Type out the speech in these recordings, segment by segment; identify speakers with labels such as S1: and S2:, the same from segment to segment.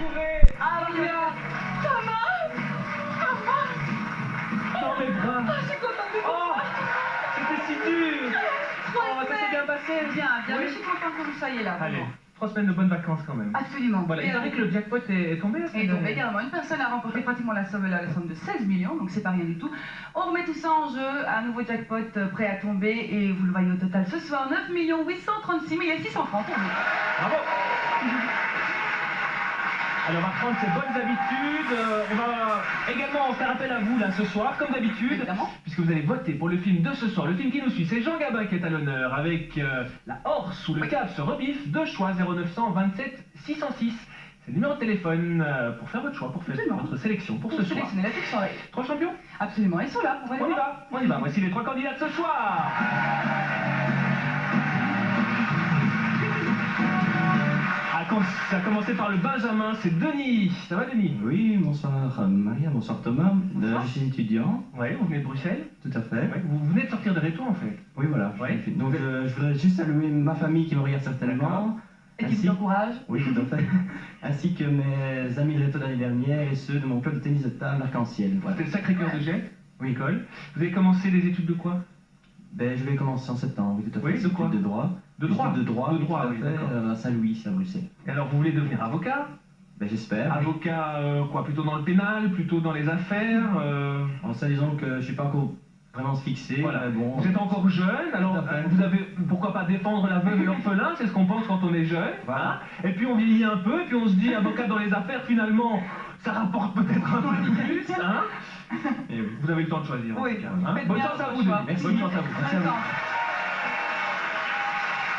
S1: retrouver Aria. Dans mes bras.
S2: Je suis contente de vous
S1: Oh, c'était si dur. Oh, ça s'est bien passé.
S2: Bien,
S1: Oui.
S2: mais je suis contente que vous soyez là.
S1: Allez,
S2: vraiment.
S1: 3 semaines de bonnes vacances quand même.
S2: Absolument.
S1: Voilà, il paraît que le jackpot est tombé la semaine
S2: Et donc
S1: dernière.
S2: également, une personne a remporté pratiquement la somme de 16 millions, donc c'est pas rien du tout. On remet tout ça en jeu, un nouveau jackpot prêt à tomber, et vous le voyez au total ce soir, 9 836 600 francs pour vous.
S1: Bravo. Alors on va prendre ces bonnes habitudes, on va également faire appel à vous là ce soir, comme d'habitude,
S2: Évidemment.
S1: puisque vous allez voter pour le film de ce soir. Le film qui nous suit, c'est Jean Gabin qui est à l'honneur, avec La Horse ou le Cap se rebiffe, deux choix 0900 27 606. C'est le numéro de téléphone pour faire votre choix, pour faire
S2: Absolument.
S1: votre sélection pour ce
S2: Pour
S1: soir.
S2: sélectionner la toute soirée.
S1: 3 champions?
S2: Absolument, ils sont là, vous voyez.
S1: On y va, on y va. Voici les 3 candidats de ce soir. Ça a commencé par le Benjamin, c'est Denis. Ça va Denis?
S3: Oui, bonsoir Maria, bonsoir Thomas.
S1: Bonsoir.
S3: Je suis étudiant,
S1: Oui, vous venez de Bruxelles?
S3: tout à fait.
S1: Ouais, vous venez de sortir de Réto en fait.
S3: Oui, voilà.
S1: Ouais.
S3: Donc je voudrais juste saluer ma famille qui me regarde certainement.
S2: Et qui
S3: Ainsi-
S2: vous encourage.
S3: Oui, tout à fait. Ainsi que mes amis de Réto l'année dernière et ceux de mon club de tennis de table Arc-en-Ciel. Voilà.
S1: C'était le Sacré-Cœur de Gênes,
S3: Oui.
S1: école. Vous avez commencé les études de quoi?
S3: Ben, je vais commencer en septembre, oui, tout à fait.
S1: Oui, de quoi?
S3: De droit.
S1: De droit?
S3: De droit,
S1: De
S3: oui,
S1: droit,
S3: tout à
S1: oui,
S3: fait,
S1: d'accord.
S3: à Saint-Louis, ici à Bruxelles.
S1: Et alors vous voulez devenir avocat?
S3: Ben, j'espère.
S1: Avocat quoi? Plutôt dans le pénal, plutôt dans les affaires
S3: En ça, disons que je ne suis pas encore vraiment fixé.
S1: Voilà.
S3: Mais bon.
S1: Vous êtes encore jeune, alors
S3: Tout à fait.
S1: vous avez pourquoi pas défendre la veuve et l'orphelin, c'est ce qu'on pense quand on est jeune.
S3: Voilà.
S1: Hein. Et puis on vieillit un peu, et puis on se dit avocat dans les affaires, finalement, ça rapporte peut-être un peu plus. Hein.
S3: Et oui.
S1: Vous avez le temps de choisir. en
S2: Oui,
S1: tout cas,
S2: vous
S1: hein.
S2: faites
S1: Bonne
S2: bien
S1: chance à
S2: votre
S1: vous,
S2: choix.
S1: Denis.
S3: Merci.
S1: Bonne chance à vous. Merci à vous.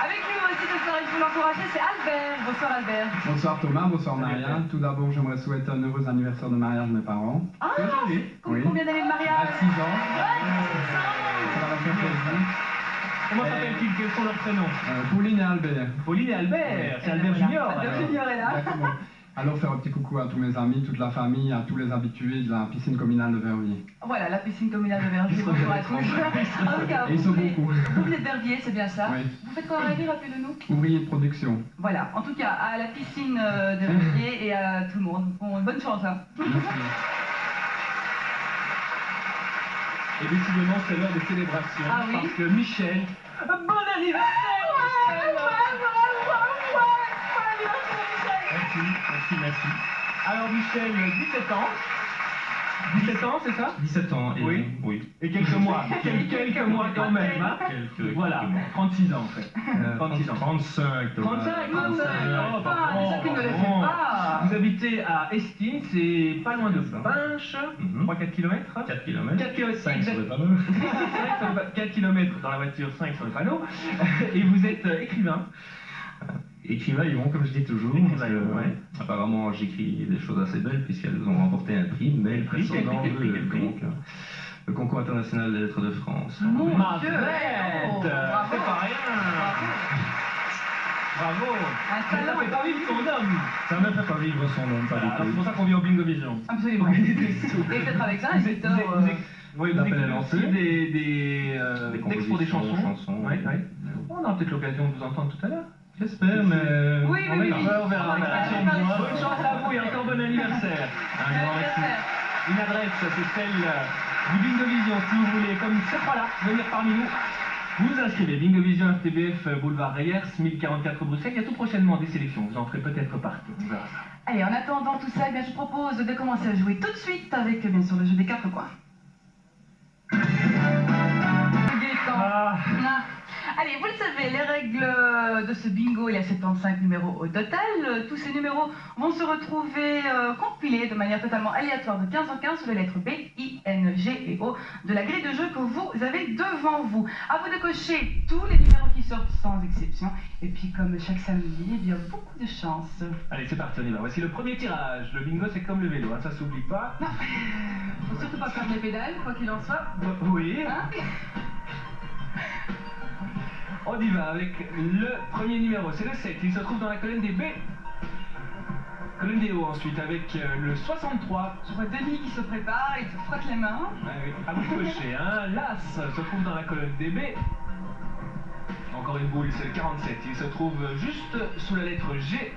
S2: Avec nous aussi ce soir, il faut l'encourager, c'est Albert. Bonsoir Albert.
S4: Bonsoir Thomas, bonsoir Maria. Tout d'abord, j'aimerais souhaiter un heureux anniversaire de mariage de mes parents.
S2: Ah,
S1: Aujourd'hui.
S4: Oui.
S2: combien d'années de
S4: À
S2: mariage?
S4: 6 ans. Ça va faire plaisir.
S1: Comment s'appellent-ils? Quels sont leurs prénoms?
S4: Pauline et Albert.
S1: Pauline et Albert. C'est
S2: Et
S1: Albert
S2: voilà.
S1: Junior.
S2: Albert
S1: alors.
S2: Junior est là.
S4: Exactement. Alors faire un petit coucou à tous mes amis, toute la famille, à tous les habitués de la piscine communale de Verviers.
S2: Voilà, la piscine communale de Verviers. Bonjour à tous. En tout cas,
S4: Et ils sont beaucoup.
S2: vous venez de Verviers, c'est bien ça?
S4: Oui.
S2: Vous faites quoi à Verviers, rappelez-le-nous?
S4: Ouvrier de production.
S2: Voilà, en tout cas, à la piscine de Verviers et à tout le monde. Bon, bonne chance. Hein.
S1: Et décidément, c'est l'heure des célébrations.
S2: Ah oui.
S1: Parce que Michel, bon anniversaire Michel. Merci. Alors Michel, 17 ans. 17 ans, c'est ça?
S3: 17 ans, et
S1: Oui.
S3: oui.
S1: Et quelques mois. quelques mois quand même. Hein. Voilà, 36 ans en fait. 36 ans.
S3: 35, Thomas.
S1: 35, 35. Oh,
S2: Pas, chacune ne le fait
S1: bon.
S2: pas.
S1: Vous habitez à Estine, c'est pas loin de Binche,
S3: Mhm.
S1: 3-4 km.
S3: 4 km.
S1: 4 km,
S3: 5 sur le panneau.
S1: 4 km dans la voiture, 5 sur le panneau. Et vous êtes écrivain.
S3: Écrivain Yvon, comme je dis toujours.
S1: Écrivain
S3: parce que,
S1: Yvon, ouais.
S3: Apparemment, j'écris des choses assez belles puisqu'elles ont remporté un prix, mais le
S1: prix, quel
S3: précédent,
S1: prix, quel prix
S3: donc, le concours international des lettres de France.
S2: Mon
S1: Ma
S2: Dieu.
S1: bête,
S2: Oh, bravo.
S1: c'est pas rien. Bravo.
S2: Un
S1: Ça
S2: talent.
S1: fait pas vivre son homme.
S3: Ça ne fait pas vivre son nom, pas
S1: Alors, c'est
S3: du
S1: pour
S3: tout.
S1: ça qu'on vient au Bingo Vision.
S2: Absolument. Et peut-être avec ça, un éditeur.
S1: Oui, vous
S3: L'appel à
S1: écrivez
S3: lancer.
S1: aussi des textes pour des chansons. Ouais, ouais. On aura peut-être l'occasion de vous entendre tout à l'heure.
S3: J'espère, mais
S2: Oui,
S3: on
S2: oui,
S3: verra.
S2: oui.
S1: On verra. Bonne chance à vous et encore bon anniversaire. Un grand merci. Une adresse, c'est celle du Bingo Vision. Si vous voulez, comme ce soir-là, venir parmi nous, vous vous inscrivez. Bingo Vision RTBF, boulevard Reyers, 1044 Bruxelles. Il y a tout prochainement des sélections. Vous en ferez peut-être partie. On verra ça.
S2: Allez, en attendant tout ça, eh bien, je propose de commencer à jouer tout de suite avec, bien sûr, le jeu des 4 coins.
S1: Ah.
S2: Ah. Allez, vous le savez, les règles de ce bingo, il y a 75 numéros au total. Tous ces numéros vont se retrouver compilés de manière totalement aléatoire de 15 en 15 sur les lettres B, I, N, G et O de la grille de jeu que vous avez devant vous. À vous de cocher tous les numéros qui sortent sans exception. Et puis, comme chaque samedi, eh bien, beaucoup de chance.
S1: Allez, c'est parti, on y va. Voici le premier tirage. Le bingo, c'est comme le vélo, hein, ça s'oublie pas.
S2: Non, faut surtout pas perdre les pédales, quoi qu'il en soit.
S1: Oui.
S2: Hein?
S1: On y va avec le premier numéro, c'est le 7. Il se trouve dans la colonne des B. Colonne des O ensuite avec le 63.
S2: Je vois Denis qui se prépare, il se frotte les mains.
S1: À vous de cocher, hein. L'As se trouve dans la colonne des B. Encore une boule, c'est le 47. Il se trouve juste sous la lettre G.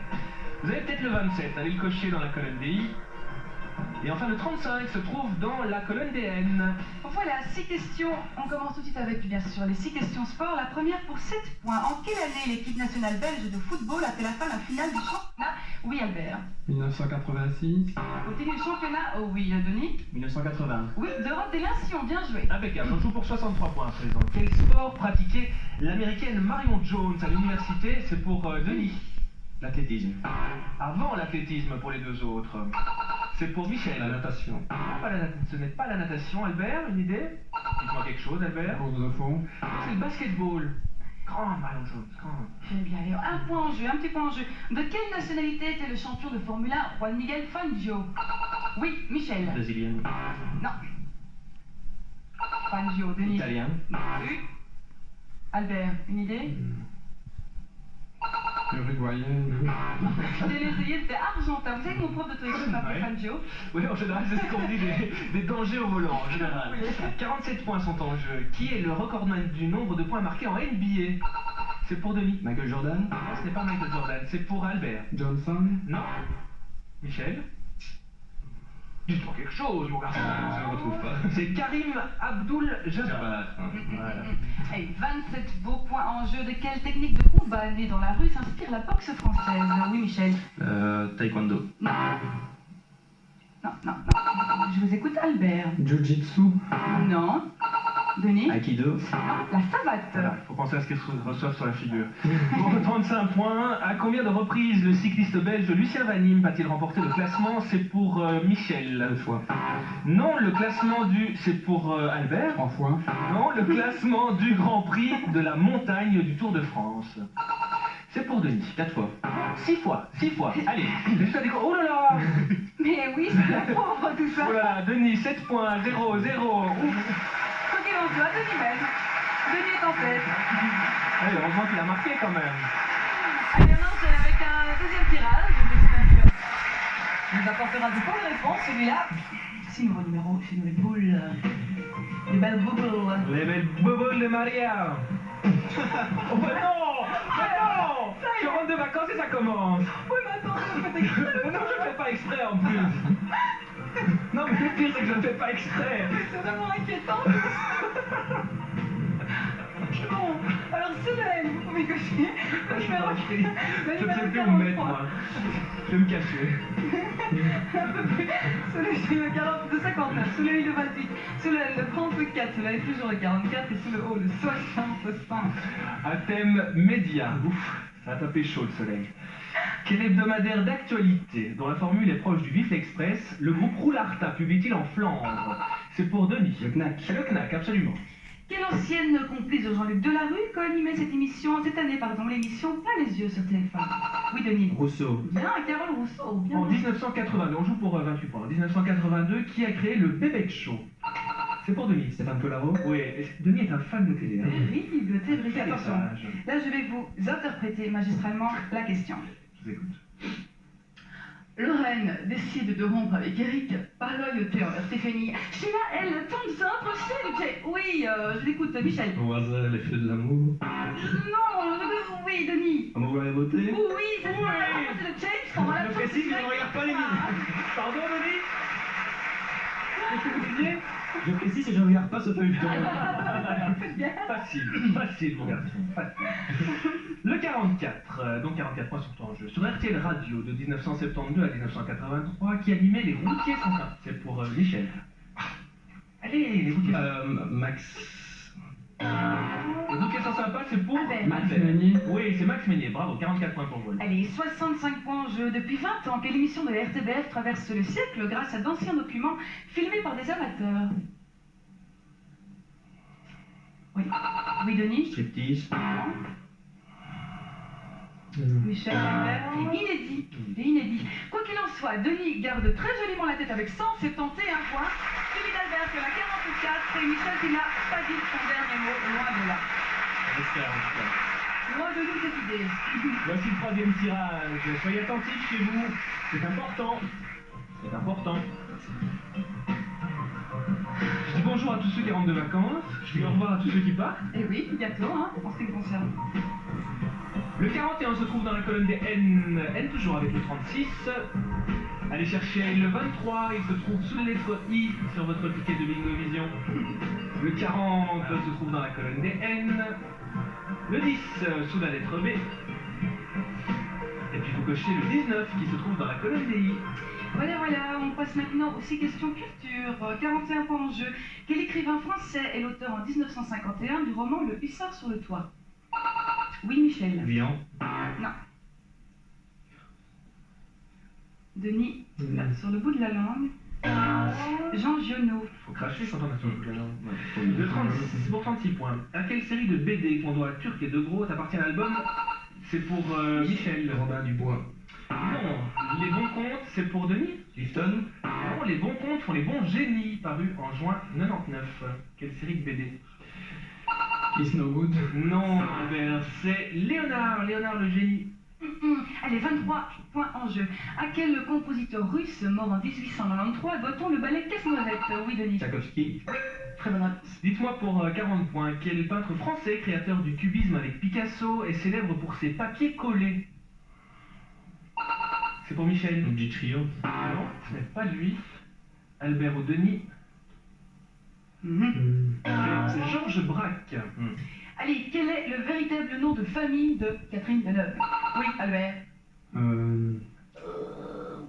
S1: Vous avez peut-être le 27, allez le cocher dans la colonne DI. Et enfin le 35 se trouve dans la colonne DN.
S2: Voilà, 6 questions. On commence tout de suite avec, bien sûr, les 6 questions sport. La première pour 7 points. En quelle année l'équipe nationale belge de football a fait la fin de la finale du championnat? Oui, Albert.
S4: 1986.
S2: Au titre du championnat? Oh oui, Denis.
S3: 1980.
S2: Oui, d'Europe des Nations, bien joué.
S1: Impeccable, on joue pour 63 points à présent. Quel sport pratiquait l'américaine Marion Jones à l'université? C'est pour Denis.
S3: L'athlétisme.
S1: Avant l'athlétisme pour les deux autres. C'est pour Michel.
S3: La natation.
S1: Non, ce n'est pas la natation. Albert, une idée? Dites-moi quelque chose, Albert.
S4: Course de fond.
S1: C'est le basketball. Grande Marion Jones, grande.
S2: Très bien, allez, un point en jeu, un petit point en jeu. De quelle nationalité était le champion de Formule 1, Juan Miguel Fangio? Oui, Michel.
S3: Brésilienne.
S2: Non. Fangio, Denis.
S3: Italien.
S2: Oui. Albert, une idée?
S4: Uruguayenne.
S2: Je l'ai essayé, c'était argentin. Vous savez que mon prof d'auto-école m'appelle Fangio?
S1: Oui, en général, c'est ce qu'on dit des dangers au volant, en général. 47 points sont en jeu. Qui est le recordman du nombre de points marqués en NBA? C'est pour Denis.
S3: Michael Jordan.
S1: Non, ce n'est pas Michael Jordan, c'est pour Albert.
S4: Johnson.
S1: Non. Michel? Dites-moi quelque chose, mon garçon.
S3: Je ne le retrouve pas.
S1: C'est Karim Abdul-Jabbar. Voilà.
S2: Allez, 27 beaux points en jeu. De quelle technique de combat née dans la rue s'inspire la boxe française? Oui, Michel.
S3: Taekwondo.
S2: Non. Non, non, non. Je vous écoute, Albert.
S4: Jiu-jitsu.
S2: Non. Denis?
S3: Aikido.
S2: Non. La savate.
S1: Voilà, il faut penser à ce qu'ils reçoivent sur la figure. Pour 35 points, à combien de reprises le cycliste belge Lucien Van Impe a-t-il remporté le classement? C'est pour Michel.
S3: 2 fois.
S1: Non, le classement du... C'est pour Albert.
S4: 3 fois.
S1: Non, le classement du Grand Prix de la montagne du Tour de France. C'est pour Denis.
S3: 4 fois.
S1: 6 fois, 6 fois. Allez, résultat des... Oh là là!
S2: Mais oui, c'est la pauvre tout ça.
S1: Oh là là, Denis, 7 points, 0, 0. Ouf.
S2: Quoi qu'il en soit, Denis mène. Denis est en tête.
S1: Allez, heureusement qu'il a marqué quand même.
S2: Allez, on enchaîne avec un deuxième tirage. J'espère que nous apportera de bonnes réponses. Celui-là, 6 nouveaux numéros chez nous, les boules. Les belles boules.
S1: Les belles bobos de Maria. Oh bah non! Bah non! Je rentre de vacances et ça commence.
S2: Oui, mais attends, je fais exprès.
S1: Non, je fais pas exprès en plus. Non, mais le pire, c'est que je ne fais pas exprès.
S2: C'est vraiment inquiétant. Bon, alors Solène, vous pouvez cocher le numéro
S1: Je ne sais plus où me mettre, moi. Je vais me cacher.
S2: Celui le 40, de 59, celui le 28, celui le 34, celui toujours le 44 et sous le haut le 65.
S1: À thème média. Ouf, ça a tapé chaud le soleil. Quel hebdomadaire d'actualité, dont la formule est proche du Vif Express, le groupe Roularta publie-t-il en Flandre? C'est pour Denis.
S3: Le Knack.
S1: C'est le Knack, absolument.
S2: Quelle ancienne complice de Jean-Luc Delarue co-animait cette année, l'émission Plein les yeux sur téléphone? Oui, Denis.
S3: Rousseau.
S2: Bien, Carole Rousseau, bien.
S1: En 1982, on joue pour 28 points. En 1982, qui a créé le Bébé Show? C'est pour Denis.
S3: Stéphane Polaro.
S1: Oui, Denis est un fan de télé. Hein.
S2: Terrible, terrible.
S1: Quel
S2: Attention,
S1: message.
S2: là je vais vous interpréter magistralement la question.
S1: Je vous écoute.
S2: Lorraine décide de rompre avec Eric par loyauté envers Stéphanie. Sheila, elle tombe sur un procès. Oui, je l'écoute, Michel.
S3: Au hasard, les feux de l'amour.
S2: Non, oui, Denis.
S3: Amour et beauté.
S2: Oui, c'est ça, c'est le James pendant la
S1: Je précise, je ne regarde pas les lignes. Pardon, Denis? Qu'est-ce que vous disiez?
S3: Je précise et je ne regarde pas ce feuilleton.
S1: Facile, facile, mon garçon, facile. Le 44, donc 44 points sont en jeu. Sur RTL Radio de 1972 à 1983, qui animait les routiers sans fin. C'est pour Michel. Allez, les routiers sans fin.
S3: Max.
S1: Les routiers sans sympa, c'est pour
S2: Albert.
S4: Max Meunier.
S1: Oui, c'est Max Meunier, bravo, 44 points pour vous.
S2: Allez, 65 points en jeu. Depuis 20 ans que l'émission de la RTBF traverse le siècle grâce à d'anciens documents filmés par des amateurs. Oui. Oui, Denis?
S3: Striptease.
S2: Michel Albert. Inédit. Inédit. Quoi qu'il en soit, Denis garde très joliment la tête avec 171 points. Celui d'Albert qui en a 44 et Michel qui n'a pas dit son dernier mot, loin de là.
S1: J'espère en tout cas.
S2: Loin de nous cette idée.
S1: Voici le troisième tirage. Soyez attentifs chez vous. C'est important. C'est important. Je dis bonjour à tous ceux qui rentrent de vacances. Je dis au revoir à tous ceux qui partent.
S2: Et oui, bientôt, hein, en ce qui me concerne.
S1: Le 41 se trouve dans la colonne des N, N toujours avec le 36. Allez chercher le 23, il se trouve sous la lettre I sur votre ticket de Bingo Vision. Le 40 se trouve dans la colonne des N. Le 10 sous la lettre B. Et puis vous cochez le 19 qui se trouve dans la colonne des I.
S2: Voilà, on passe maintenant aux 6 questions culture. 41 points en jeu. Quel écrivain français est l'auteur en 1951 du roman Le Hussard sur le toit? Oui, Michel.
S1: Vian.
S2: Non. Denis, là, sur le bout de la langue. Jean Giono.
S1: Faut cracher quand on a sur le bout de la langue. Le 36 pour 36 points. À quelle série de BD qu'on doit à Turc et De Gros appartient l'album? C'est pour Michel.
S3: Robin Dubois.
S1: Non, les bons comptes, c'est pour Denis.
S3: Clifton.
S1: Non, les bons comptes font les bons génies, paru en juin 99. Quelle série de BD?
S4: Is No Good.
S1: Non, Albert, c'est Léonard le génie.
S2: Allez, 23 points en jeu. À quel compositeur russe mort en 1893 doit-on le ballet Casse-Noisette? Oui, Denis.
S3: Tchaïkovski.
S2: Très bonne réponse.
S1: Dites-moi pour 40 points, quel peintre français, créateur du cubisme avec Picasso, est célèbre pour ses papiers collés? C'est pour Michel.
S3: Du trio.
S1: Non, ce n'est pas lui. Albert ou Denis. C'est Georges Braque.
S2: Allez, quel est le véritable nom de famille de Catherine Deneuve? Oui, Albert.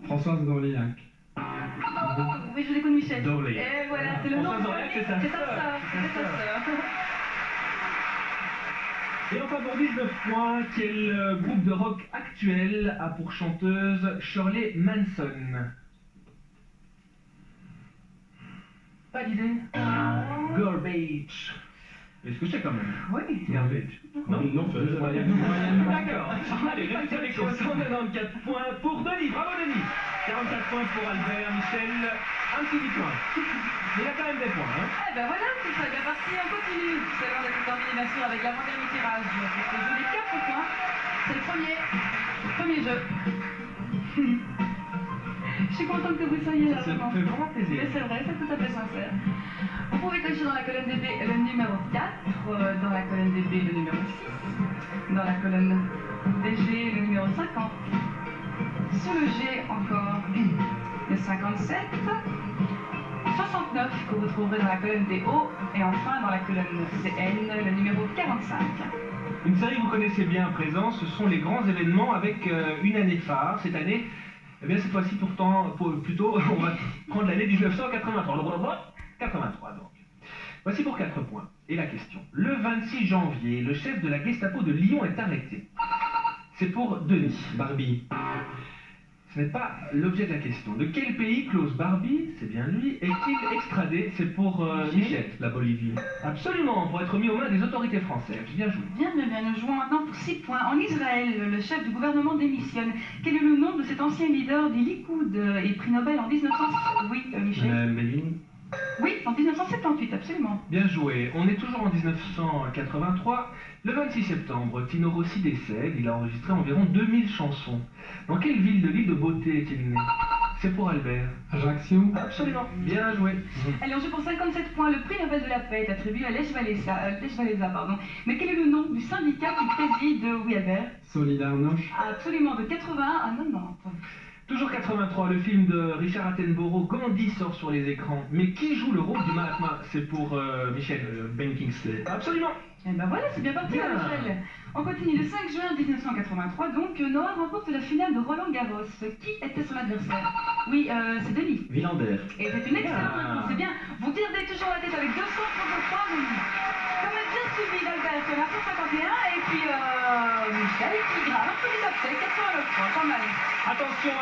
S4: Françoise d'Orléac.
S2: Oui, je déconne, Michel.
S3: D'Orléac.
S2: Et voilà, c'est le nom
S1: Françoise
S2: de
S1: d'Orléac,
S2: famille.
S1: c'est sa
S2: C'est sa
S1: sœur.
S2: sœur. C'est sa sœur.
S1: Et enfin pour 19 points, quel groupe de rock actuel a pour chanteuse Shirley Manson? Pas d'idée? Garbage. Est-ce que c'est quand même?
S2: Oui.
S1: Garbage. Non,
S3: Non,
S1: D'accord. Allez, résultat des courses. 194 points pour Denis. Bravo Denis. 44 points pour Albert, Michel. Un petit 10 points. Mais il y a quand même des points. Hein.
S2: Eh ben voilà, tout ça est bien parti, on continue. C'est l'heure d'être terminé bien sûr avec l'avant-dernier tirage. Parce que je n'ai 4 points. C'est le premier jeu. Je suis contente que vous soyez là,
S1: Ça me
S2: vraiment.
S1: fait vraiment plaisir.
S2: Mais c'est vrai, c'est tout à fait sincère. Vous pouvez cocher dans la colonne des B le numéro 4, dans la colonne des B le numéro 6, dans la colonne des G le numéro 50, sous le G encore le 57, 69 que vous trouverez dans la colonne des O, et enfin dans la colonne CN le numéro 45.
S1: Une série que vous connaissez bien à présent, ce sont les grands événements avec une année phare. Cette année, eh bien cette fois-ci plutôt, on va prendre l'année 1983. 83 donc. Voici pour 4 points. Et la question. Le 26 janvier, le chef de la Gestapo de Lyon est arrêté. C'est pour Denis.
S3: Barbie.
S1: Ce n'est pas l'objet de la question. De quel pays Klaus Barbie, c'est bien lui, est-il extradé? C'est pour Michel.
S3: La Bolivie.
S1: Absolument, pour être mis aux mains des autorités françaises. Bien joué.
S2: Bien, nous jouons maintenant pour 6 points. En Israël, le chef du gouvernement démissionne. Quel est le nom de cet ancien leader du Likoud et prix Nobel en 1900? Oui, Michel.
S3: Béline.
S2: Oui, en 1978, absolument.
S1: Bien joué. On est toujours en 1983. Le 26 septembre, Tino Rossi décède. Il a enregistré environ 2000 chansons. Dans quelle ville de l'île de Beauté est-il né? C'est pour Albert.
S4: Ajaccio.
S1: Absolument. Bien joué.
S2: Allez, on joue pour 57 points. Le prix Nobel de la paix est attribué à Lech Walesa, pardon. Mais quel est le nom du syndicat qui préside, oui, Albert?
S4: Solidarność.
S2: Absolument, de 81 à 90.
S1: Toujours 83, le film de Richard Attenborough, Gandhi sort sur les écrans. Mais qui joue le rôle du Mahatma? C'est pour Michel.
S3: Ben Kingsley.
S1: Absolument.
S2: Et ben voilà, c'est bien parti,
S1: Bien.
S2: Michel. On continue. Le 5 juin 1983, donc, Noah remporte la finale de Roland Garros. Qui était son adversaire? Oui, c'est Denis.
S3: Villander.
S2: Et c'est une excellente
S1: Bien.
S2: réponse. C'est bien. Vous gardez toujours la tête avec 233 points. Quand même bien suivi d'Albert sur la 151. Et puis, Michel qui grave un petit upset, 89 points, pas mal.
S1: Attention.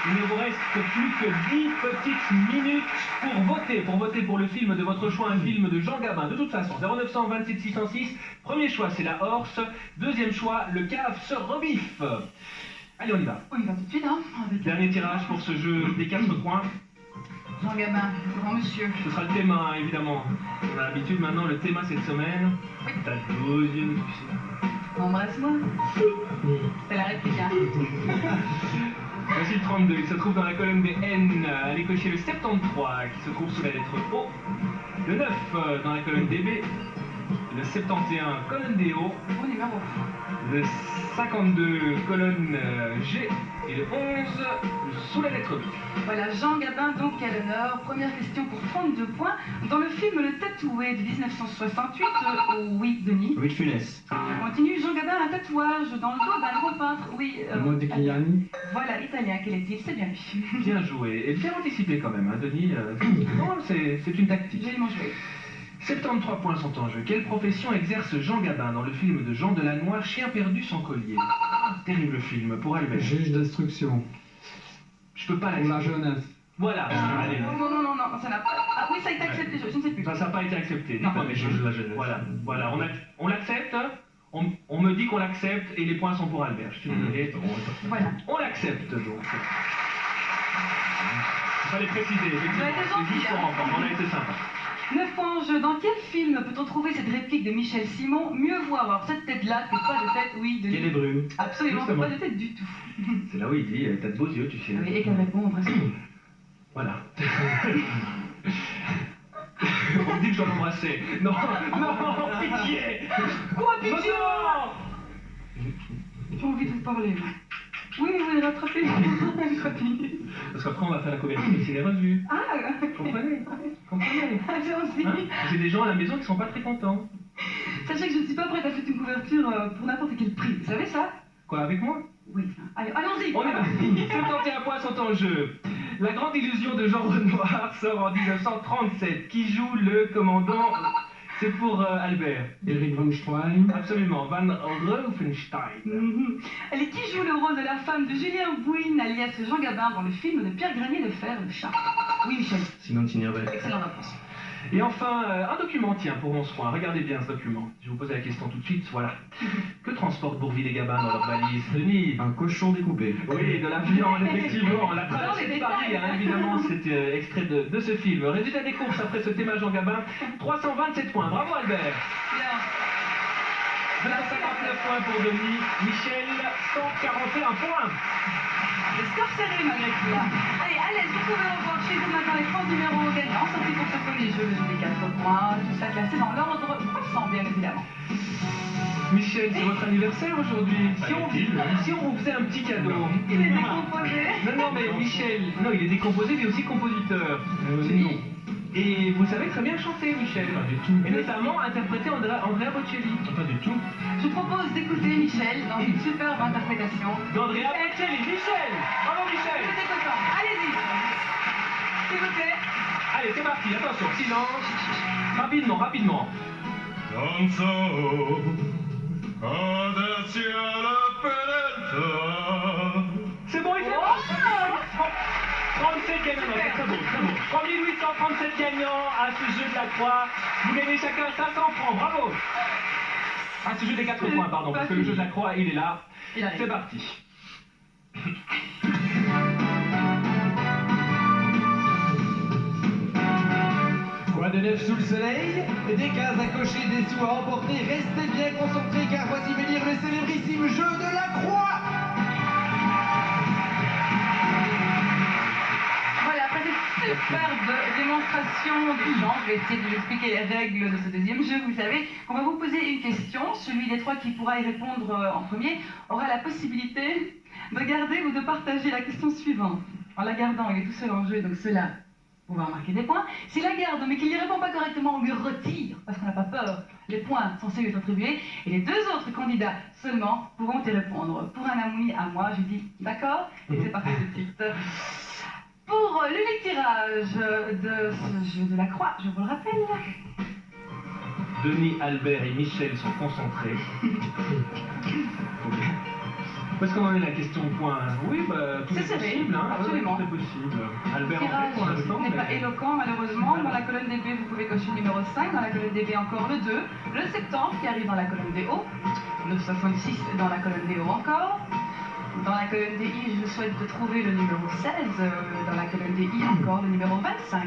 S1: Il ne vous reste plus que 10 petites minutes pour voter pour le film de votre choix, un film de Jean Gabin. De toute façon, 0900 27 606, premier choix c'est La Horse, deuxième choix, Le Cave se rebiffe. Allez, on y va.
S2: On y va tout de suite, hein. Avec
S1: Dernier tirage pour ce jeu des 4 points.
S2: Jean Gabin, grand monsieur.
S1: Ce sera le thème, hein, évidemment. On a l'habitude maintenant, le thème cette semaine. T'as 12 yeux,
S2: Embrasse-moi. C'est la réplique, hein.
S1: Voici le 32, il se trouve dans la colonne des N. Allez cocher le 73 qui se trouve sous la lettre O. Le 9 dans la colonne des B. Le 71, colonne des hauts.
S2: Bon numéro.
S1: Le 52, colonne G. Et le 11, sous la lettre B.
S2: Voilà, Jean Gabin, donc, à l'honneur. Première question pour 32 points. Dans le film Le Tatoué de 1968, oui, Denis.
S3: Louis de Funès.
S2: On continue, Jean Gabin a un tatouage dans le dos d'un gros peintre. Oui,
S4: Modigliani.
S2: voilà, italien, quel est-il? C'est bien lui.
S1: Bien joué. Et bien anticipé quand même, hein, Denis. Non, c'est une tactique.
S2: J'ai joué.
S1: 73 points sont en jeu. Quelle profession exerce Jean Gabin dans le film de Jean Delannoy, Chien perdu sans collier? Terrible film pour Albert.
S4: Juge d'instruction.
S1: Je peux pas
S4: Pour la
S1: l'accepter.
S4: jeunesse.
S1: Voilà. Allez.
S2: Non, ça n'a pas... Ah oui, ça a été accepté, je ne sais plus.
S1: Ça n'a pas été accepté.
S5: Non,
S1: Dites-moi,
S5: mais
S1: monsieur.
S5: juge de la jeunesse.
S1: Voilà. On l'accepte. On me dit qu'on l'accepte et les points sont pour Albert. Je suis désolé.
S2: Voilà.
S1: On l'accepte donc. Il fallait préciser.
S2: Ça a été
S1: C'est
S2: gentil,
S1: juste pour
S2: hein.
S1: entendre. On a été sympa.
S2: 9 points en jeu. Dans quel film peut-on trouver cette réplique de Michel Simon? Mieux vaut avoir cette tête-là que pas de tête, oui, de
S3: Quelle est brune?
S2: Absolument,
S1: Justement.
S2: pas de tête du tout.
S1: C'est là où il dit t'as de beaux yeux, tu sais.
S2: Oui, et qu'elle répond presque.
S1: Voilà. On me dit que je dois l'embrasser. Non, pitié.
S2: Quoi, pitié?
S1: Non.
S2: J'ai envie de vous parler. Oui, mais vous allez rattraper. Continue.
S1: Parce qu'après on va faire la couverture, c'est les revues.
S2: Ah,
S1: Comprenez?
S2: allez-y.
S1: Hein? J'ai des gens à la maison qui sont pas très contents.
S2: Sachez que je ne suis pas prête à faire une couverture pour n'importe quel prix. Vous savez ça?
S1: Quoi, avec moi?
S2: Oui. Allez, allons-y.
S1: On est parti. 51 points sont en jeu. La grande illusion de Jean Renoir sort en 1937. Qui joue le commandant? C'est pour Albert.
S4: Eric von Stroheim.
S1: Absolument, Van Riefenstein.
S2: Allez, qui joue le rôle de la femme de Julien Bouin, alias Jean Gabin, dans le film de Pierre Granier de Fer, le chat? Oui, Michel.
S3: Simone Signoret.
S2: Excellente réponse.
S1: Et enfin, un document, tiens, pour 11 points. Regardez bien ce document. Je vais vous poser la question tout de suite, voilà. Que transportent Bourvil et Gabin dans leur valise, Denis?
S3: Un cochon découpé.
S1: Oui, de la viande, effectivement. La
S2: Dans
S1: traversée
S2: les
S1: de Paris,
S2: détails.
S1: hein, évidemment, c'est extrait de ce film. Résultat des courses après ce thème à Jean Gabin, 327 points. Bravo Albert.
S2: Bien.
S1: 259 points pour Denis. Michel, 141 points.
S2: Le score serré malgré tout là. Allez, allez, vous pouvez revoir chez vous maintenant les 30 numéros gagnants sortis pour ce premier jeu, le jeu des 4 points, tout ça classé dans l'ordre croissant, bien évidemment.
S1: Michel, c'est votre anniversaire aujourd'hui. Si on vous faisait un petit cadeau.
S2: Il est décomposé.
S1: Non, mais Michel, non, il est décomposé, mais aussi compositeur.
S4: Non.
S1: Et vous savez très bien chanter, Michel.
S5: Pas du tout.
S1: Et notamment interpréter Andrea Bocelli.
S5: Pas du tout.
S2: Je vous propose d'écouter Michel dans une superbe interprétation.
S1: D'Andrea Bocelli. Michel. Bravo Michel.
S2: Vous êtes content? Allez-y. S'il vous plaît.
S1: Allez, c'est parti. Attention, silence. Rapidement.
S6: Non so adesso alla fedeltà.
S1: C'est bon, il fait bon. 37 gagnants, non, c'est très beau. 3837 gagnants à ce jeu de la croix. Vous gagnez chacun 500 francs, bravo. À ce jeu des 4 points, pardon, parce que le jeu de la croix, il est là.
S2: Il arrive.
S1: C'est parti.
S7: Quoi de neuf sous le soleil? Des cases à cocher, des sous à emporter. Restez bien concentrés car voici venir le célébrissime jeu de la croix.
S2: Voilà, après cette superbe démonstration du genre, je vais essayer de vous expliquer les règles de ce deuxième jeu. Vous savez, on va vous poser une question. Celui des trois qui pourra y répondre en premier aura la possibilité de garder ou de partager la question suivante. En la gardant, il est tout seul en jeu, donc cela pouvoir marquer des points. S'il la garde mais qu'il n'y répond pas correctement, on lui retire, parce qu'on n'a pas peur. Les points censés lui être attribués, et les deux autres candidats seulement pourront y répondre. Pour un ami à moi, je dis d'accord, et c'est parti tout de suite. Pour l'unique tirage de ce jeu de la croix, je vous le rappelle.
S1: Denis, Albert et Michel sont concentrés. Où est-ce qu'on en est la question point? Oui, tout est
S2: C'est serré,
S1: possible, hein.
S2: absolument.
S1: Tout est possible. Albert
S2: Le
S1: en fait pour
S2: tirage
S1: l'instant,
S2: n'est pas
S1: mais...
S2: éloquent malheureusement. Dans la colonne des B, vous pouvez cocher le numéro 5. Dans la colonne des B, encore le 2. Le 70 qui arrive dans la colonne des O. Le 66 dans la colonne des O encore. Dans la colonne des I, je souhaite trouver le numéro 16. Dans la colonne des I, encore le numéro 25.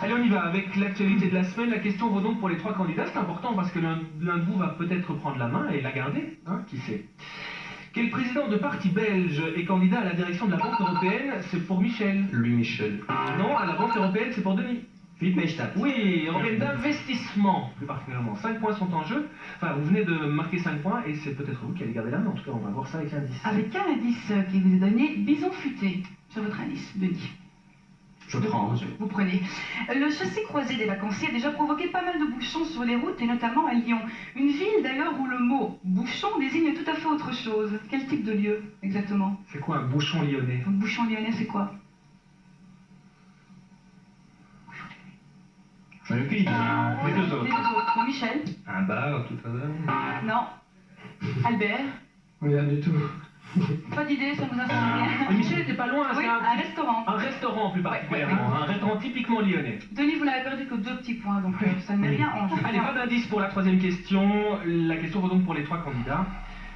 S1: Allez, on y va. Avec l'actualité de la semaine, la question vaut donc pour les trois candidats. C'est important parce que l'un de vous va peut-être prendre la main et la garder. Hein, qui sait? Quel président de parti belge est candidat à la direction de la Banque européenne? C'est pour Michel.
S3: Louis Michel.
S1: Non, à la Banque européenne, c'est pour Denis.
S3: Philippe Maystadt.
S1: Oui, on vient d'investissement, plus particulièrement. 5 points sont en jeu. Enfin, vous venez de marquer 5 points et c'est peut-être vous qui allez garder la main. En tout cas, on va voir ça avec l'indice.
S2: Avec un indice qui vous est donné, bison futé. Sur votre indice, Denis.
S3: Je prends, monsieur.
S2: Vous prenez. Le châssis croisé des vacanciers a déjà provoqué pas mal de bouchons sur les routes et notamment à Lyon. Une ville d'ailleurs où le mot bouchon désigne tout à fait autre chose. Quel type de lieu exactement?
S1: C'est quoi un bouchon lyonnais?
S2: Donc bouchon lyonnais, c'est quoi?
S3: J'en ai aucune idée.
S1: Les deux autres.
S2: Les deux autres. Bon, Michel?
S1: Un bar, tout à l'heure.
S2: Non. Albert?
S4: Rien du tout.
S2: Pas d'idée, ça vous inspire rien.
S1: Mais Michel était pas loin,
S2: Oui,
S1: c'est
S2: un restaurant.
S1: un restaurant plus particulièrement.
S2: Ouais.
S1: Un restaurant typiquement lyonnais.
S2: Denis, vous n'avez perdu que 2 petits points, donc ça ne met rien en jeu.
S1: Allez, pas d'indice pour la troisième question. La question vaut donc pour les 3 candidats.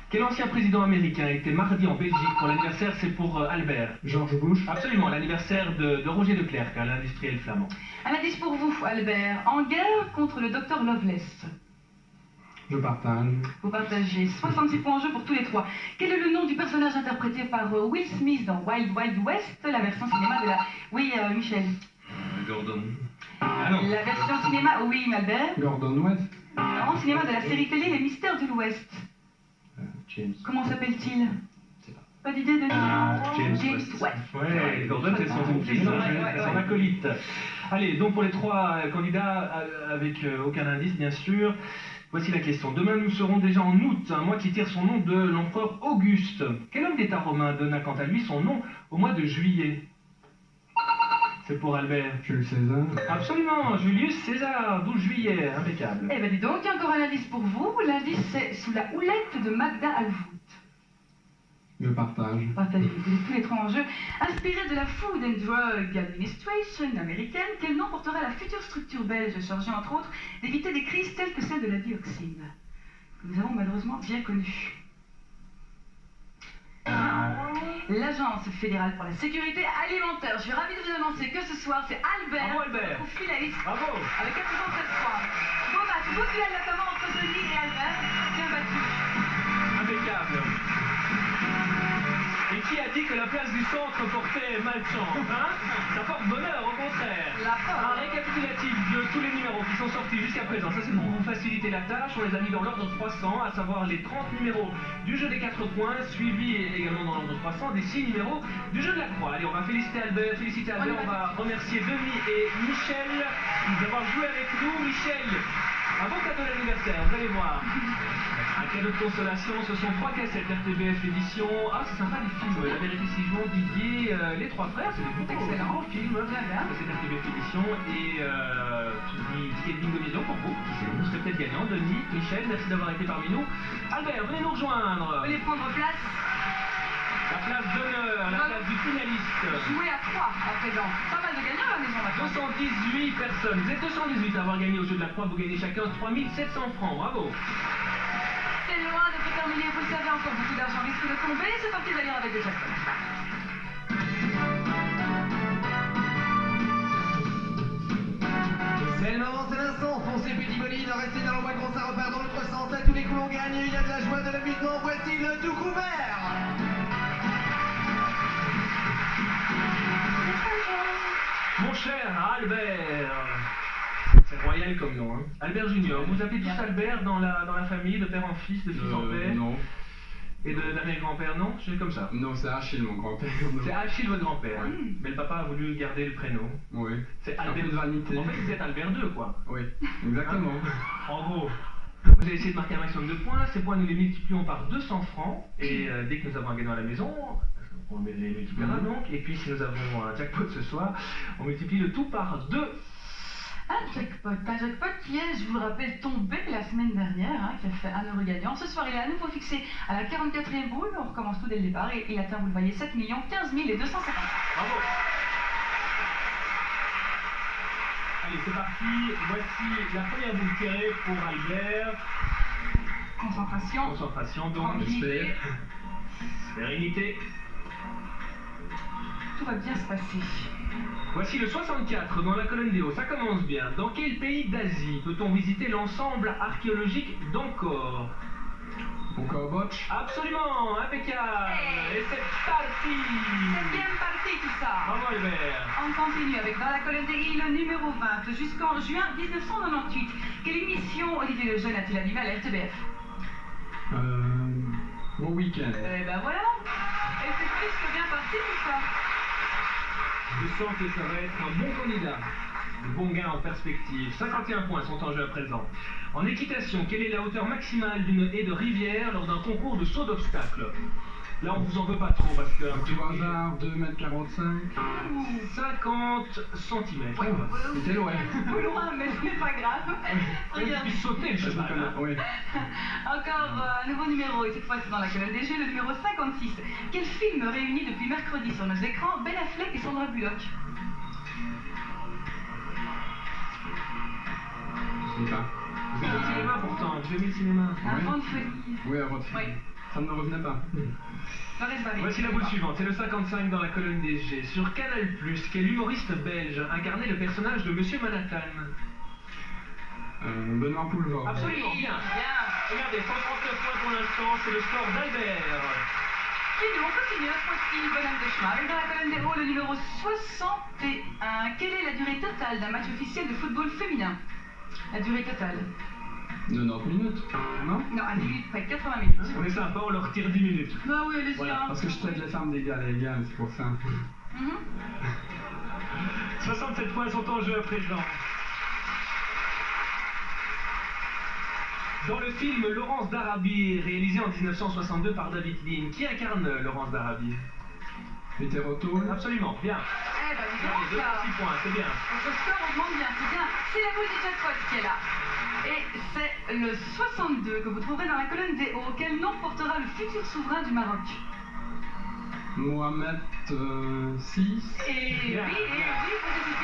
S1: Quel ancien président américain était mardi en Belgique pour l'anniversaire? C'est pour Albert.
S4: George Bush.
S1: Absolument, l'anniversaire de Roger de Clercq, l'industriel flamand.
S2: Un indice pour vous, Albert. En guerre contre le docteur Loveless.
S4: Je partage.
S2: Vous partagez 66 points en jeu pour tous les 3. Quel est le nom du personnage interprété par Will Smith dans Wild Wild West, la version cinéma de la... Oui, Michel.
S1: Gordon. Ah non.
S2: La version cinéma... Oui, Albert.
S4: Gordon West.
S2: En cinéma de la série télé Les Mystères de l'Ouest.
S1: James.
S2: Comment s'appelle-t-il?
S1: sais pas.
S2: Pas d'idée, Denis?
S1: James
S2: West.
S1: Ouais, Gordon, c'est son complice, son acolyte. Allez, donc pour les 3 candidats avec aucun indice, bien sûr. Voici la question. Demain, nous serons déjà en août, un mois qui tire son nom de l'empereur Auguste. Quel homme d'État romain donna quant à lui son nom au mois de juillet? C'est pour Albert.
S4: Jules César.
S1: Absolument, Julius César, 12 juillet, impeccable.
S2: Eh ben dis donc, il y a encore un indice pour vous. L'indice, c'est sous la houlette de Magda Alvout.
S4: Je partage.
S2: Partagez, vous êtes tous les 3 en jeu. Inspiré de la Food and Drug Administration américaine, quel nom portera la future structure belge chargée, entre autres, d'éviter des crises telles que celle de la dioxine, que nous avons malheureusement bien connue? L'Agence fédérale pour la sécurité alimentaire. Je suis ravie de vous annoncer que ce soir, c'est Albert,
S1: Bravo, Albert.
S2: notre finaliste,
S1: Bravo.
S2: avec 413 points. Beau match, beau duel notamment entre Denis et Albert. Bien battu.
S1: Impeccable. Et qui a dit que la place du centre portait malchance, hein? Ça porte bonheur, au contraire.
S2: La porte.
S1: Un récapitulatif de tous les numéros qui sont sortis jusqu'à présent. Ça, c'est pour vous faciliter la tâche. On les a mis dans l'ordre 300, à savoir les 30 numéros du jeu des 4 points, suivi également dans l'ordre 300 des 6 numéros du jeu de la croix. Allez, on va féliciter Albert. On va remercier Denis et Michel d'avoir joué avec nous. Michel, un bon cadeau d'anniversaire, vous allez voir. Un cadeau de consolation, ce sont 3 cassettes RTBF édition. Ah, c'est sympa les films. La vérité Sigmund, Didier, les 3 frères, c'est des bons excellents films. C'est RTBF édition et ticket de Bingo Vision pour vous. Vous serez peut-être gagnant. Denis, Michel, merci d'avoir été parmi nous. Albert, venez nous rejoindre.
S2: Venez prendre place.
S1: La place d'honneur, la place du finaliste.
S2: Jouer à 3 à présent. Pas mal de gagnants à la maison maintenant.
S1: 218 personnes. Vous êtes 218 à avoir gagné au jeu de la croix. Vous gagnez chacun 3700 francs. Bravo.
S2: C'est loin d'être terminé, vous le savez, encore beaucoup d'argent risque de tomber. C'est parti d'aller avec des jackpots.
S7: C'est le moment, c'est l'instant. Foncez petit bolide, restez dans le wagon, ça repart dans l'autre sens. À tous les coups on gagne, il y a de la joie, de l'amusement. Voici le tout couvert.
S1: Mon cher Albert. C'est royal comme nom, hein. Albert Junior. Vous appelez tous Albert dans la famille, de père en fils, de fils en père?
S4: Non.
S1: Et d'arrière-grand-père, non? C'est comme ça.
S4: Non, c'est Achille, mon grand-père.
S1: C'est Achille, votre grand-père.
S4: Ouais.
S1: Mais le papa a voulu garder le prénom.
S4: Oui.
S1: C'est
S4: Un
S1: Albert.
S4: peu de vanité.
S1: En fait, c'est Albert II, quoi.
S4: Oui, exactement.
S1: En gros, vous allez essayer de marquer un maximum de points. Ces points, nous les multiplions par 200 francs. Et dès que nous avons un gagnant à la maison, on les multipliera donc. Et puis, si nous avons un jackpot ce soir, on multiplie le tout par 2.
S2: Un jackpot qui est, je vous le rappelle, tombé la semaine dernière, hein, qui a fait 1 euro gagnant. Ce soir, il est à nouveau fixé à la 44e boule. On recommence tout dès le départ et il atteint, vous le voyez, 7 15 250.
S1: Bravo. Allez, c'est parti. Voici la première boule tirée pour Albert.
S2: Concentration.
S1: Concentration, donc.
S2: Tranquillité.
S1: Sérénité.
S2: Tout va bien se passer.
S1: Voici le 64 dans la colonne des hauts. Ça commence bien. Dans quel pays d'Asie peut-on visiter l'ensemble archéologique d'Angkor?
S4: Encore botch.
S1: Absolument, impeccable.
S2: Hey.
S1: Et c'est parti.
S2: C'est bien parti tout ça.
S1: Bravo Albert.
S2: On continue avec dans la colonne des I le numéro 20 jusqu'en juin 1998. Quelle émission Olivier Lejeune a-t-il animé à la RTBF?
S4: Bon week-end.
S2: Eh ben voilà. Et c'est plus que bien parti tout ça.
S1: Je sens que ça va être un bon candidat. De bons gains en perspective. 51 points sont en jeu à présent. En équitation, quelle est la hauteur maximale d'une haie de rivière lors d'un concours de saut d'obstacles? Là, on vous en veut pas trop parce que...
S4: Un tout hasard, 2,45 m.
S1: 50 cm.
S2: Ouais,
S4: C'était loin.
S2: peu loin, mais ce n'est pas grave.
S1: Il
S2: Regardez.
S1: puis sauter le cheval. Hein.
S4: Oui.
S2: Encore un nouveau numéro, et cette fois c'est dans la colonne des jeux, le numéro 56. Quel film réunit depuis mercredi sur nos écrans Ben Affleck et Sandra Bullock?
S4: Je sais pas.
S1: Vous êtes au cinéma pourtant, vous aimez le cinéma.
S2: Un
S4: Oui.
S2: vent de folie.
S4: Oui, à votre
S2: Oui.
S4: Ça ne me revenait pas.
S2: Loris Barry.
S1: Voici la boule suivante, c'est le 55 dans la colonne des G. Sur Canal+, quel humoriste belge incarnait le personnage de Monsieur Manhattan?
S4: Benoît Poulvord.
S1: Absolument, bien. Regardez, 139 points pour l'instant, c'est le score d'Albert.
S2: Et nous, on continue notre style bonhomme de chemin. Dans la colonne des hauts, le numéro 61. Quelle est la durée totale d'un match officiel de football féminin? La durée totale?
S4: 90 minutes, non?
S2: Non, à 10 minutes près, 80 minutes.
S1: On est sympa, on leur retire 10 minutes.
S2: Bah oui, allez-y.
S1: Voilà,
S2: hein.
S4: Parce que je traite les femmes d'égal à égal, c'est pour ça.
S2: Mhm.
S1: 67 points sont en jeu à présent. Dans le film Laurence d'Arabie, réalisé en 1962 par David Lean, qui incarne Laurence d'Arabie?
S4: Hétérotone.
S1: Absolument, bien.
S2: Eh ben, dis
S1: Regardez,
S2: donc, ça.
S1: 6 points, c'est bien.
S2: Votre score augmente bien, c'est bien. C'est la boule du jackpot qui est là. Et c'est le 62 que vous trouverez dans la colonne des hauts. Quel nom portera le futur souverain du Maroc?
S4: Mohamed VI.
S2: Et oui, vous avez bien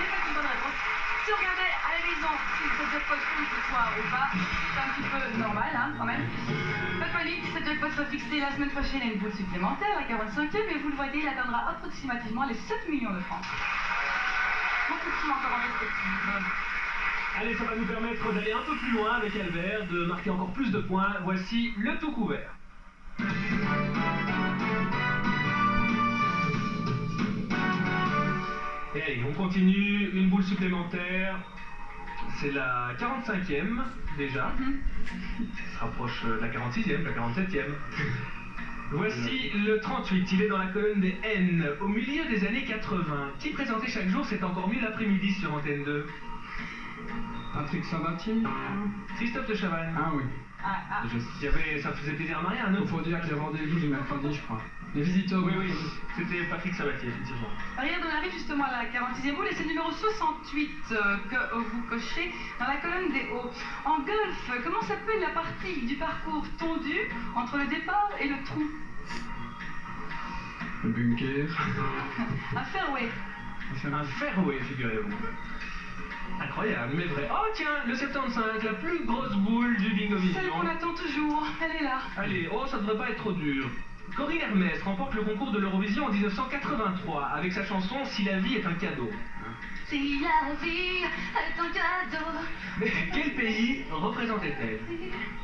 S2: fait une bonne réponse. Si on regardait à la maison si ce jackpot tombe ce soir ou pas, c'est un petit peu normal, hein, quand même. Pas de panique, ce jackpot sera fixé la semaine prochaine à une boule supplémentaire, la 45e, et vous le voyez, il atteindra approximativement les 7 millions de francs. Beaucoup de sous encore en perspective.
S1: Allez, ça va nous permettre d'aller un peu plus loin avec Albert, de marquer encore plus de points. Voici le tout couvert. Et allez, on continue, une boule supplémentaire. C'est la 45e déjà. Ça se rapproche de la 46e, la 47e. Voici le 38, il est dans la colonne des N, au milieu des années 80. Qui présentait chaque jour C'est encore mieux l'après-midi sur Antenne 2?
S4: Patrick Sabatier.
S1: Christophe de Chavannes.
S4: Ah oui.
S1: Ça faisait plaisir à Marianne.
S4: Il faut dire que les rendez-vous du mercredi, je crois. Les visiteurs.
S1: Oui, c'était Patrick Sabatier, effectivement.
S2: Regarde, on arrive justement à la 46e boule et c'est le numéro 68 que vous cochez dans la colonne des hauts. En golf, comment s'appelle la partie du parcours tondu entre le départ et le trou?
S4: Le bunker.
S2: Un fairway.
S1: Un fairway, figurez-vous. Incroyable, mais vrai. Oh tiens, le 75, la plus grosse boule du Bingo
S2: Celle
S1: Vision.
S2: qu'on attend toujours, elle est là.
S1: Allez, oh, ça devrait pas être trop dur. Corinne Hermès remporte le concours de l'Eurovision en 1983 avec sa chanson Si la vie est un cadeau.
S2: Si la vie est un cadeau.
S1: Mais quel pays représentait-elle?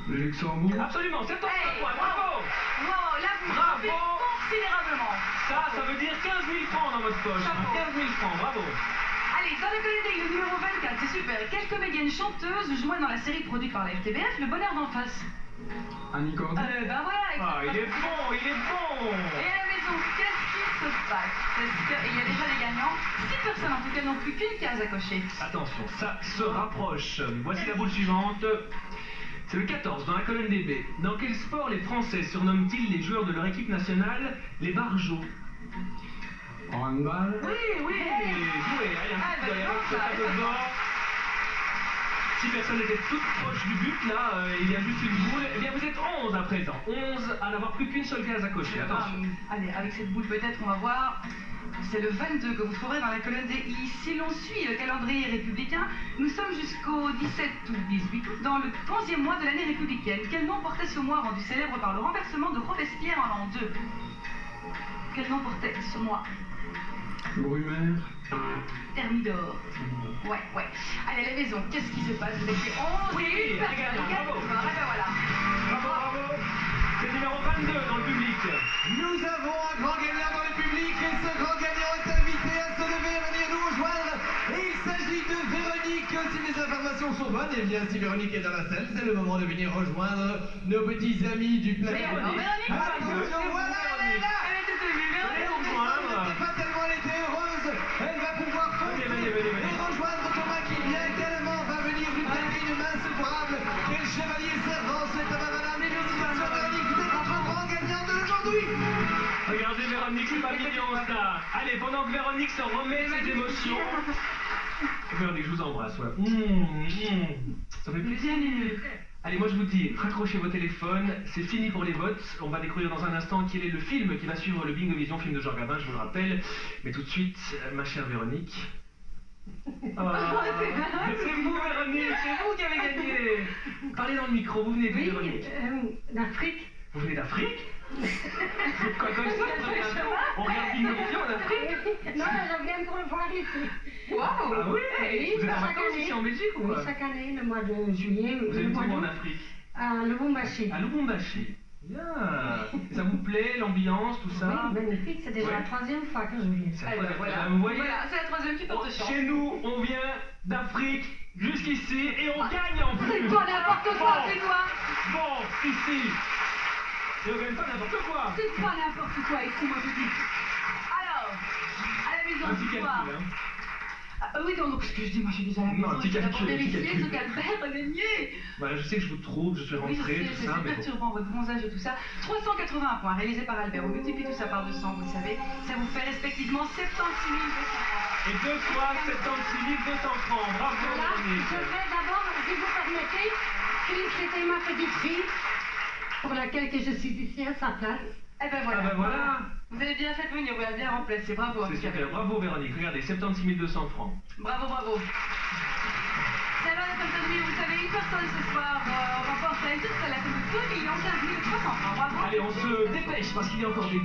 S4: Le Luxembourg.
S1: Absolument, 73
S2: Hey,
S1: points, bravo!
S2: Wow, là vous
S1: Bravo.
S2: frappez considérablement.
S1: Ça veut dire 15 000 francs dans votre poche.
S2: Chapeau.
S1: 15 000 francs, bravo!
S2: Allez, dans le colonne le numéro 24, c'est super. Quelle comédienne chanteuse jouait dans la série produite par la RTBF, Le Bonheur d'en face?
S4: Annie Cordy.
S2: Ben voilà.
S1: Ah, il est bon, il est bon!
S2: Et à la maison, qu'est-ce qui se passe? Est-ce qu'il y a déjà des gagnants? 6 personnes en tout cas n'ont plus qu'une case à cocher.
S1: Attention, ça se rapproche. Voici la boule suivante. C'est le 14 dans la colonne des B. Dans quel sport les Français surnomment-ils les joueurs de leur équipe nationale les barjots?
S4: En handball.
S1: Oui, joué. Allez, un petit derrière,
S2: bon,
S1: le
S2: ça,
S1: tableau de bord. Si personne n'était toute proche du but, là, il y a juste une boule. Eh bien, vous êtes 11 à présent. 11 à n'avoir plus qu'une seule case à cocher. Attention.
S2: Allez, avec cette boule peut-être, on va voir. C'est le 22 que vous trouverez dans la colonne des I. Si l'on suit le calendrier républicain, nous sommes jusqu'au 17 ou 18 août, dans le 11e mois de l'année républicaine. Quel nom portait ce mois rendu célèbre par le renversement de Robespierre en l'an 2? Quel nom portait ce mois?
S4: Brumaire.
S2: Thermidor. Ouais. Allez, la maison, qu'est-ce qui se passe? Vous étiez 11
S1: Oui,
S2: et une personne.
S1: regarde,
S2: Quel
S1: bravo.
S2: score? Eh ben voilà.
S1: Bravo. C'est numéro 22 dans le public.
S7: Nous avons un grand gagnant dans le public et ce grand gagnant est invité à se lever et venir nous rejoindre. Et il s'agit de Véronique. Si les informations sont bonnes, et bien si Véronique est dans la salle, c'est le moment de venir rejoindre nos petits amis du plateau.
S2: Véronique,
S7: Attention, voilà, elle est là.
S2: Elle était devenue
S1: Venez nous
S7: Elle
S1: rejoindre.
S7: n'était pas tellement, elle était heureuse. Elle va pouvoir foncer
S1: Venez.
S7: et rejoindre Thomas qui bien également va venir lui donner une main secourable. Quel chevalier servant, c'est à madame. Félicitations Véronique, vous êtes notre grand gagnant de l'aujourd'hui.
S1: Regardez Véronique, c'est pas mignon ça. Allez, pendant que Véronique se remet ses émotions. Véronique, je vous embrasse, ouais. Ça fait plaisir. Allez, moi je vous dis, raccrochez vos téléphones, c'est fini pour les votes. On va découvrir dans un instant quel est le film qui va suivre le Bingo Vision, film de Jean Gabin, je vous le rappelle. Mais tout de suite, ma chère Véronique. Ah, c'est vous Véronique, c'est vous qui avez gagné. Parlez dans le micro, vous venez d'où Véronique?
S5: D'Afrique.
S1: Vous venez d'Afrique? C'est quoi comme ça? On regarde Bingo Vision en Afrique?
S5: Non, je viens pour le voir ici.
S2: Waouh.
S1: Ah oui? Vous êtes en
S5: chaque
S1: vacances
S5: année.
S1: ici en Belgique ou
S5: Oui,
S1: quoi?
S5: chaque année, le mois de juillet.
S1: Vous
S5: le
S1: habitez
S5: mois
S1: où en
S5: d'août,
S1: Afrique?
S5: à Lubumbashi.
S1: À Lubumbashi. Bien. Et ça vous plaît, l'ambiance, tout ça?
S5: Oui, magnifique, c'est déjà
S1: Ouais.
S5: la 3e fois que je viens.
S1: C'est la
S2: Eh ben
S1: première
S2: voilà,
S1: fois. Vous voyez?
S2: voilà, c'est la troisième qui porte chance.
S1: Chez nous, on vient d'Afrique jusqu'ici et on gagne en plus.
S2: C'est pas n'importe quoi,
S1: Bon.
S2: c'est quoi?
S1: Bon, ici. Et on gagne pas n'importe quoi.
S2: C'est pas n'importe quoi ici, moi je dis. Alors, à la maison
S1: Un petit
S2: ce soir.
S1: calcul, hein.
S2: Oui, non, donc ce que je dis, moi je suis déjà à la
S1: Non,
S2: maison,
S1: un petit
S2: je vais d'abord
S1: calcul, un petit
S2: vérifier
S1: calcul.
S2: ce qu'Albert a gagné.
S1: Voilà, je sais que je vous trouve, je suis
S2: Oui, je
S1: rentré,
S2: sais,
S1: tout ça,
S2: c'est
S1: mais bon.
S2: perturbant, votre bronzage et tout ça. 381 points réalisés par Albert. On multiplie tout ça par 200, vous le savez. Ça vous fait respectivement 76 200 francs.
S1: Et deux fois 76 200 francs. Bravo,
S5: Voilà,
S1: Véronique.
S5: je vais d'abord, si vous permettez, féliciter ma petite fille, pour laquelle que je suis ici à sa place.
S2: Eh ben voilà.
S1: Ah ben voilà.
S2: Vous avez bien fait de venir, vous l'avez bien remplacé. Bravo. en
S1: C'est
S2: tout cas.
S1: super, bravo Véronique. Regardez, 76 200 francs.
S2: Bravo, bravo. C'est alors comme ça, vous savez, une personne ce soir remporte la toute la somme de 2 15 300 francs. Bravo.
S1: Allez, on se dépêche parce qu'il y a encore des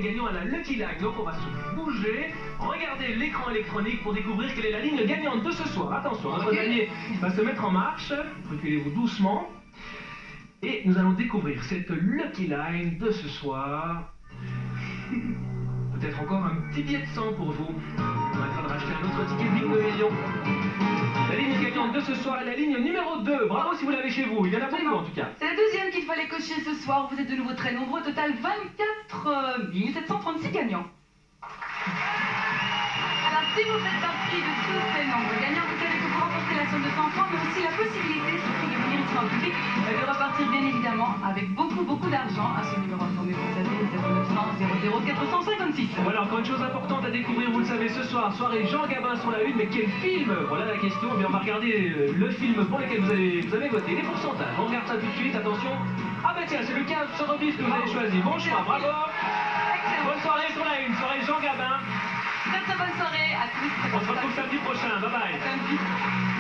S1: gagnants à la Lucky Line. Donc on va se bouger. Regardez l'écran électronique pour découvrir quelle est la ligne gagnante de ce soir. Attention, notre
S2: Ok.
S1: panier va se mettre en marche. Reculez-vous doucement. Et nous allons découvrir cette Lucky Line de ce soir. Peut-être encore un petit billet de 100 pour vous. On va de racheter un autre ticket de Bingo Million. La ligne gagnante de ce soir est la ligne numéro 2. Bravo si vous l'avez chez vous. Il y en a beaucoup en tout cas.
S2: C'est la deuxième qu'il fallait cocher ce soir. Vous êtes de nouveau très nombreux. Au total, 24 736 gagnants. Alors, si vous faites partie de tous ces nombreux gagnants, vous savez que vous remportez la somme de 100 francs, mais aussi la possibilité, surtout de venir ici en public, de repartir bien évidemment avec beaucoup d'argent à ce numéro informé, vous savez, 0900 00 456.
S1: Voilà, encore une chose importante à découvrir, vous le savez, ce soir, soirée Jean Gabin sur la une, mais quel film? Voilà la question. Eh bien, on va regarder le film pour lequel vous avez voté, les pourcentages. On regarde ça tout de suite, attention. Ah ben tiens, c'est le 15 sur Obis que vous avez choisi. Bon choix, bravo. Bonne soirée sur la une, soirée Jean Gabin.
S2: Très bonne soirée à tous.
S1: On se retrouve samedi prochain, bye bye.
S2: Samedi.